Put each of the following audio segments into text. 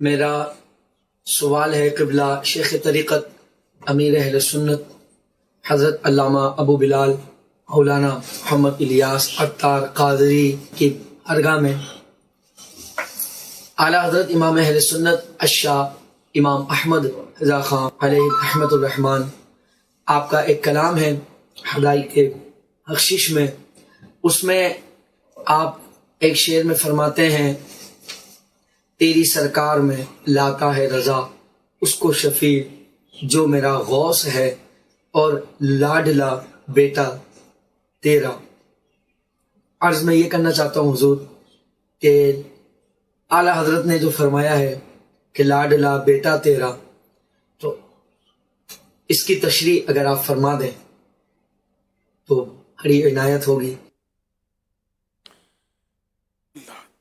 میرا سوال ہے قبلہ شیخ طریقت امیر اہل سنت حضرت علامہ ابو بلال مولانا محمد الیاس عطار قادری کی درگاہ میں اعلیٰ حضرت امام اہل سنت الشاہ امام احمد رضا خان علیہ رحمت الرحمن آپ کا ایک کلام ہے ہدائی کے بخشش میں، اس میں آپ ایک شعر میں فرماتے ہیں تیری سرکار میں لاتا ہے رضا اس کو شفیع جو میرا غوث ہے اور لاڈلا بیٹا تیرا۔ عرض میں یہ کرنا چاہتا ہوں حضور کہ اعلیٰ حضرت نے جو فرمایا ہے کہ لاڈلا بیٹا تیرا، تو اس کی تشریح اگر آپ فرما دیں تو بڑی عنایت ہوگی۔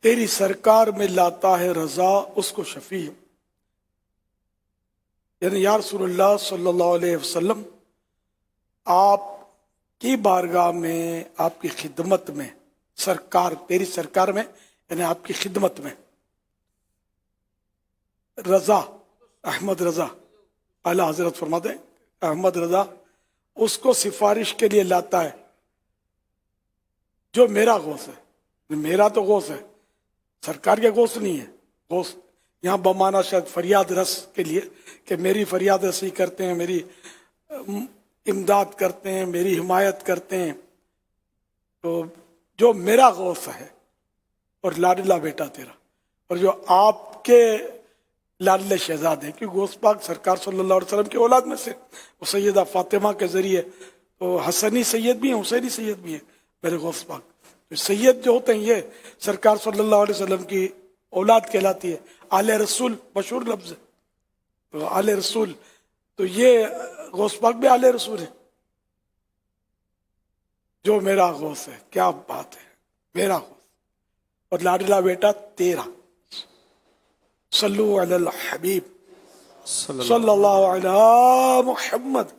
تیری سرکار میں لاتا ہے رضا اس کو شفیع، یعنی یا رسول اللہ صلی اللہ علیہ وسلم آپ کی بارگاہ میں، آپ کی خدمت میں، سرکار تیری سرکار میں یعنی آپ کی خدمت میں رضا احمد رضا اعلیٰ حضرت فرماتے ہیں احمد رضا اس کو سفارش کے لیے لاتا ہے جو میرا غوث ہے۔ میرا تو غوث ہے، سرکار کے غوث نہیں ہے۔ غوث یہاں بمانا شاید فریاد رس کے لیے کہ میری فریاد رسی کرتے ہیں، میری امداد کرتے ہیں، میری حمایت کرتے ہیں، تو جو میرا غوث ہے اور لاڈلا بیٹا تیرا، اور جو آپ کے لاڈلے شہزاد ہیں، کیونکہ غوث پاک سرکار صلی اللہ علیہ وسلم کی اولاد میں سے وہ سیدہ فاطمہ کے ذریعے تو حسنی سید بھی ہیں، حسینی سید بھی ہیں میرے غوث پاک۔ تو سید جو ہوتے ہیں یہ سرکار صلی اللہ علیہ وسلم کی اولاد کہلاتی ہے، آل رسول مشہور لفظ ہے، تو آل رسول، تو یہ غوث پاک بھی آل رسول ہے۔ جو میرا غوث ہے، کیا بات ہے، میرا غوث اور لاڈلا بیٹا تیرا۔ صلو علی الحبیب صلی اللہ علی محمد۔